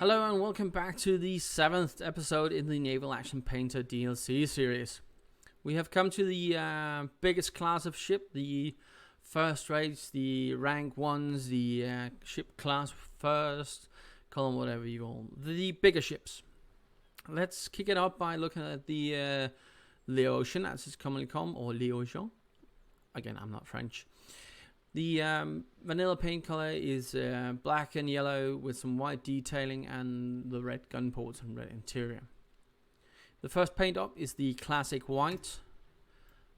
Hello and welcome back to the 7th episode in the Naval Action Painter DLC series. We have come to the biggest class of ship, the first rates, the rank ones, the ship class first, call them whatever you want, the bigger ships. Let's kick it up by looking at the L'Ocean, as it's commonly called, or L'Ocean. Again, I'm not French. The vanilla paint color is black and yellow with some white detailing and the red gun ports and red interior. The first paint up is the classic white,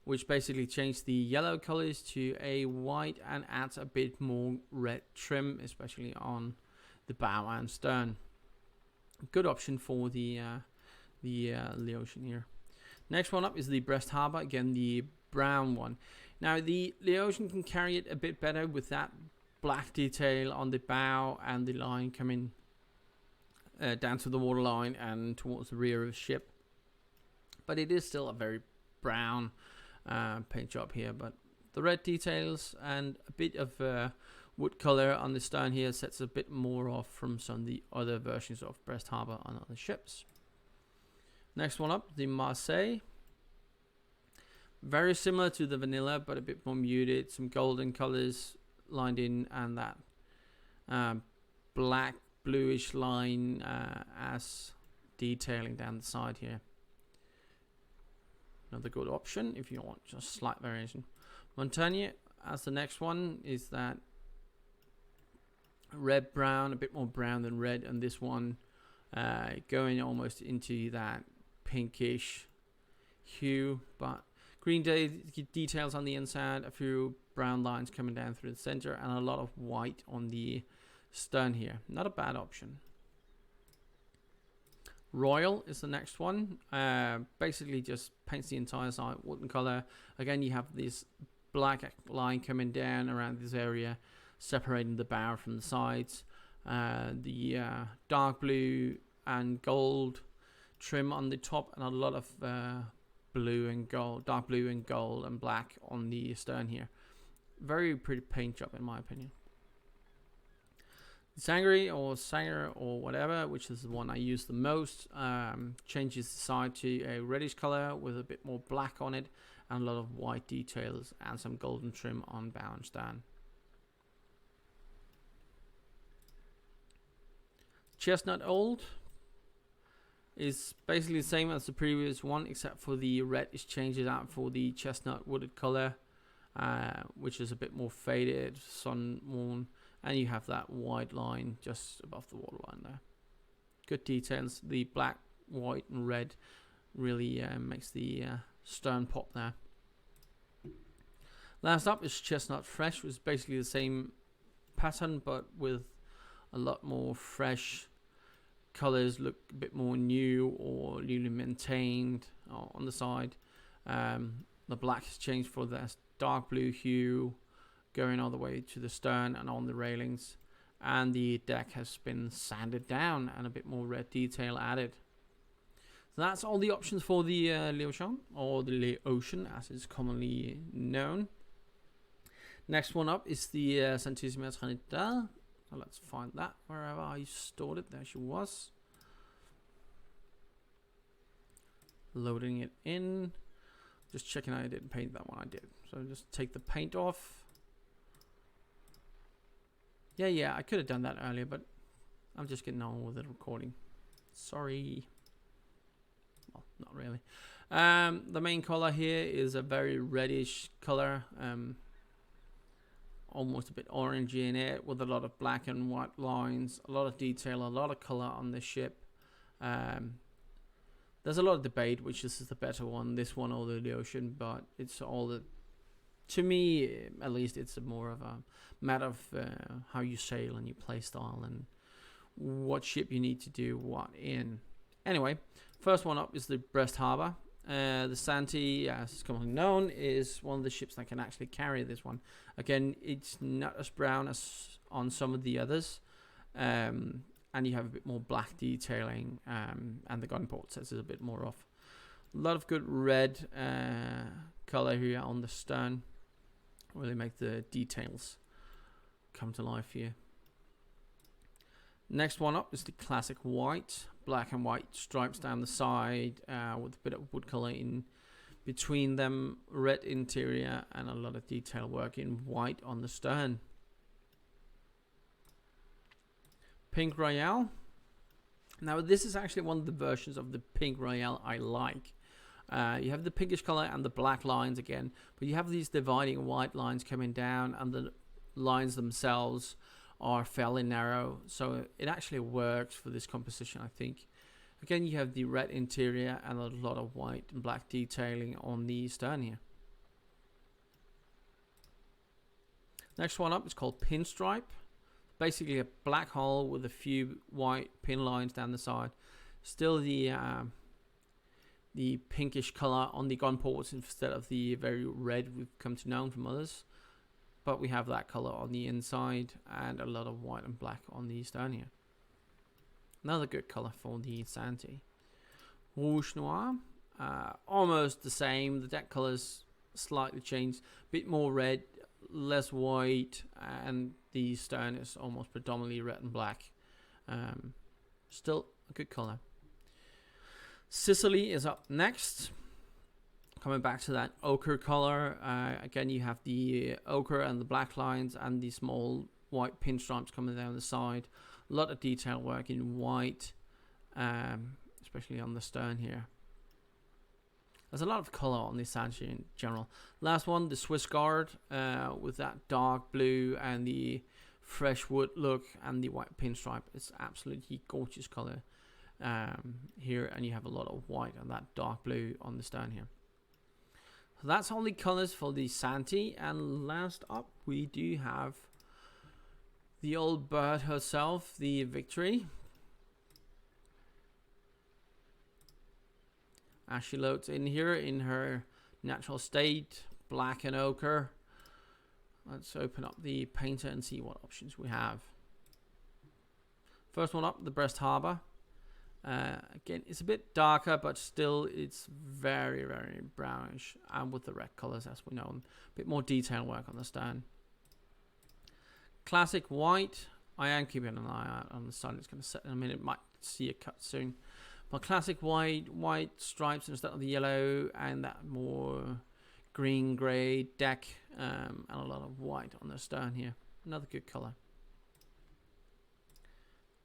which basically changed the yellow colors to a white and adds a bit more red trim, especially on the bow and stern. Good option for the L'Ocean here. Next one up is the breast harbor, again the brown one. Now the L'Ocean can carry it a bit better with that black detail on the bow and the line coming down to the waterline and towards the rear of the ship. But it is still a very brown paint job here. But the red details and a bit of wood color on the stern here sets a bit more off from some of the other versions of Breast Harbor on other ships. Next one up, the Marseille. Very similar to the vanilla, but a bit more muted. Some golden colors lined in, and that black bluish line as detailing down the side here. Another good option if you want just slight variation. Montagne as the next one is that red brown, a bit more brown than red, and this one going almost into that pinkish hue, but green details on the inside, a few brown lines coming down through the center, and a lot of white on the stern here. Not a bad option. Royal is the next one. Basically just paints the entire side wooden color. Again, you have this black line coming down around this area, separating the bow from the sides. The dark blue and gold trim on the top, and a lot of blue and gold, dark blue and gold and black on the stern here. Very pretty paint job in my opinion. Sangre or Sanger or whatever, which is the one I use the most, changes the side to a reddish color with a bit more black on it and a lot of white details and some golden trim on bow and stern. Chestnut Old is basically the same as the previous one, except for the red is changes out for the chestnut wooded color, which is a bit more faded, sun worn, and you have that white line just above the waterline there. Good details. The black, white, and red really makes the stern pop there. Last up is Chestnut Fresh, which is basically the same pattern but with a lot more fresh colors, look a bit more new or newly maintained on the side. The black has changed for this dark blue hue going all the way to the stern and on the railings, and the deck has been sanded down and a bit more red detail added. So that's all the options for the L'Ocean, or the L'Ocean as it's commonly known. Next one up is the Santisima Trinidad. So let's find that wherever I stored it. There she was. Loading it in. Just checking I didn't paint that one. I did. So just take the paint off. Yeah, I could have done that earlier, but I'm just getting on with the recording. Sorry. Well, not really. The main color here is a very reddish color. Almost a bit orangey in it, with a lot of black and white lines, a lot of detail, a lot of color on the ship. There's a lot of debate which is the better one, this one or the L'Ocean, but it's all the, to me at least, it's more of a matter of how you sail and your play style and what ship you need to do what in. Anyway, first one up is the Breast Harbor. The Santi, as it's commonly known, is one of the ships that can actually carry this one. Again, it's not as brown as on some of the others, and you have a bit more black detailing, and the gun port sets is a bit more off. A lot of good red color here on the stern, really make the details come to life here. Next one up is the classic white, black and white stripes down the side with a bit of wood color in between them, red interior, and a lot of detail work in white on the stern. Pink Royale. Now this is actually one of the versions of the Pink Royale I like. You have the pinkish color and the black lines again, but you have these dividing white lines coming down, and the lines themselves are fairly narrow, so it actually works for this composition, I think. Again, you have the red interior and a lot of white and black detailing on the stern here. Next one up is called Pinstripe. Basically a black hull with a few white pin lines down the side. Still the pinkish color on the gun ports instead of the very red we've come to know from others. But we have that color on the inside and a lot of white and black on the stern here. Another good color for the Santi. Rouge Noir, almost the same. The deck colors slightly changed, a bit more red, less white, and the stern is almost predominantly red and black. Still a good color. Sicily is up next. Coming back to that ochre color, again you have the ochre and the black lines and the small white pinstripes coming down the side. A lot of detail work in white, especially on the stern here. There's a lot of color on this Sanchi in general. Last one, the Swiss Guard, with that dark blue and the fresh wood look and the white pinstripe. It's absolutely gorgeous color here, and you have a lot of white and that dark blue on the stern here. So that's all the colors for the Santi, and last up we do have the old bird herself, the Victory. As she loads in here in her natural state, black and ochre. Let's open up the painter and see what options we have. First one up, the Brest Harbor. Again, it's a bit darker, but still it's very, very brownish, and with the red colors as we know, a bit more detail work on the stern. Classic white. I am keeping an eye out on the sun. It's going to set in a minute. Might see a cut soon. But classic white stripes instead of the yellow, and that more green grey deck, and a lot of white on the stern here. Another good color.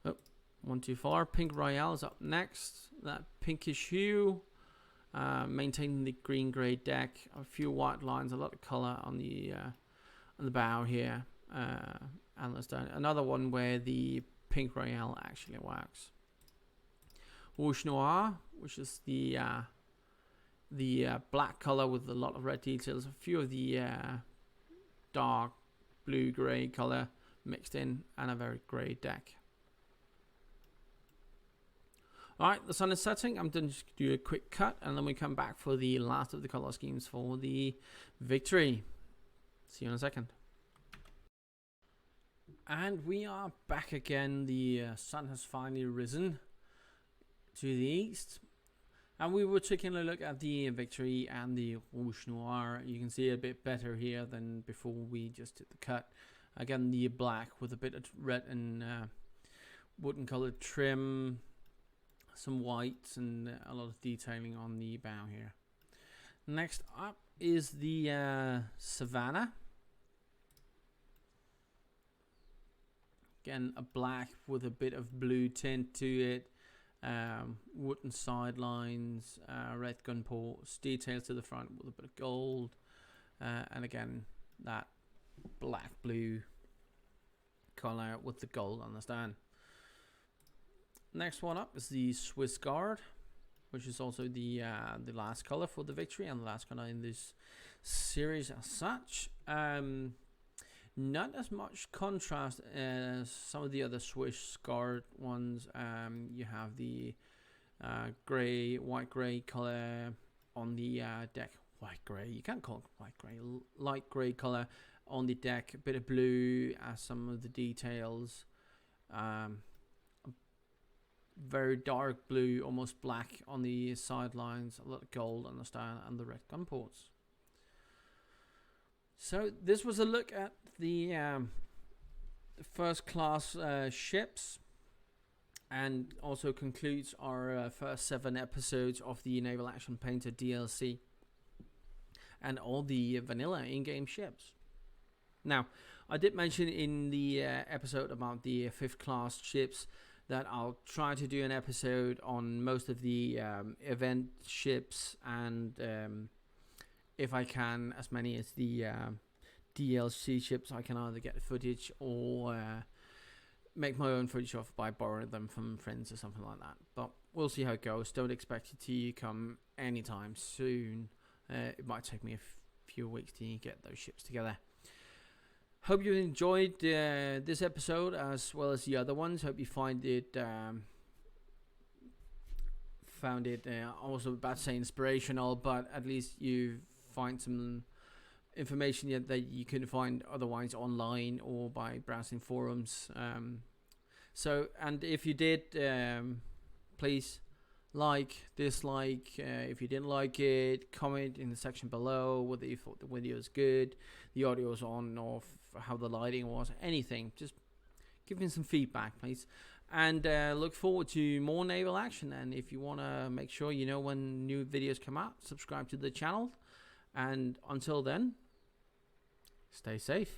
Oh, 124. Pink Royale is up next. That pinkish hue, maintaining the green grey deck. A few white lines, a lot of color on the bow here. And let's do another one where the Pink Royale actually works. Rouge Noir, which is the black color with a lot of red details. A few of the dark blue gray color mixed in, and a very gray deck. Alright, the sun is setting. I'm going to just do a quick cut, and then we come back for the last of the color schemes for the Victory. See you in a second. And we are back again. The sun has finally risen to the east, and we were taking a look at the Victory and the Rouge Noir. You can see it a bit better here than before we just did the cut. Again, the black with a bit of red and wooden colored trim, some whites, and a lot of detailing on the bow here. Next up is the Savannah. Again, a black with a bit of blue tint to it, wooden sidelines, red gun ports, details to the front with a bit of gold, and again that black blue color with the gold on the stern. Next one up is the Swiss Guard, which is also the last color for the Victory and the last color in this series as such. Not as much contrast as some of the other Swiss Guard ones. You have the white gray color on the deck. White gray, you can't call it white gray. Light gray color on the deck. A bit of blue as some of the details. Very dark blue, almost black on the sidelines. A lot of gold on the stern and the red gun ports. So this was a look at the first class ships. and also concludes our first 7 episodes of the Naval Action Painter DLC and all the vanilla in-game ships. Now, I did mention in the episode about the 5th class ships that I'll try to do an episode on most of the event ships, and if I can, as many as the DLC ships. I can either get footage or make my own footage of by borrowing them from friends or something like that. But we'll see how it goes. Don't expect it to come anytime soon. It might take me a few weeks to get those ships together. Hope you enjoyed this episode as well as the other ones. Hope you found it also about to say inspirational, but at least you find some information that you couldn't find otherwise online or by browsing forums. And if you did, please like, dislike. If you didn't like it, comment in the section below whether you thought the video was good, the audio was on, or how the lighting was, anything. Just give me some feedback, please. And look forward to more naval action. And if you want to make sure you know when new videos come out, subscribe to the channel. And until then, stay safe.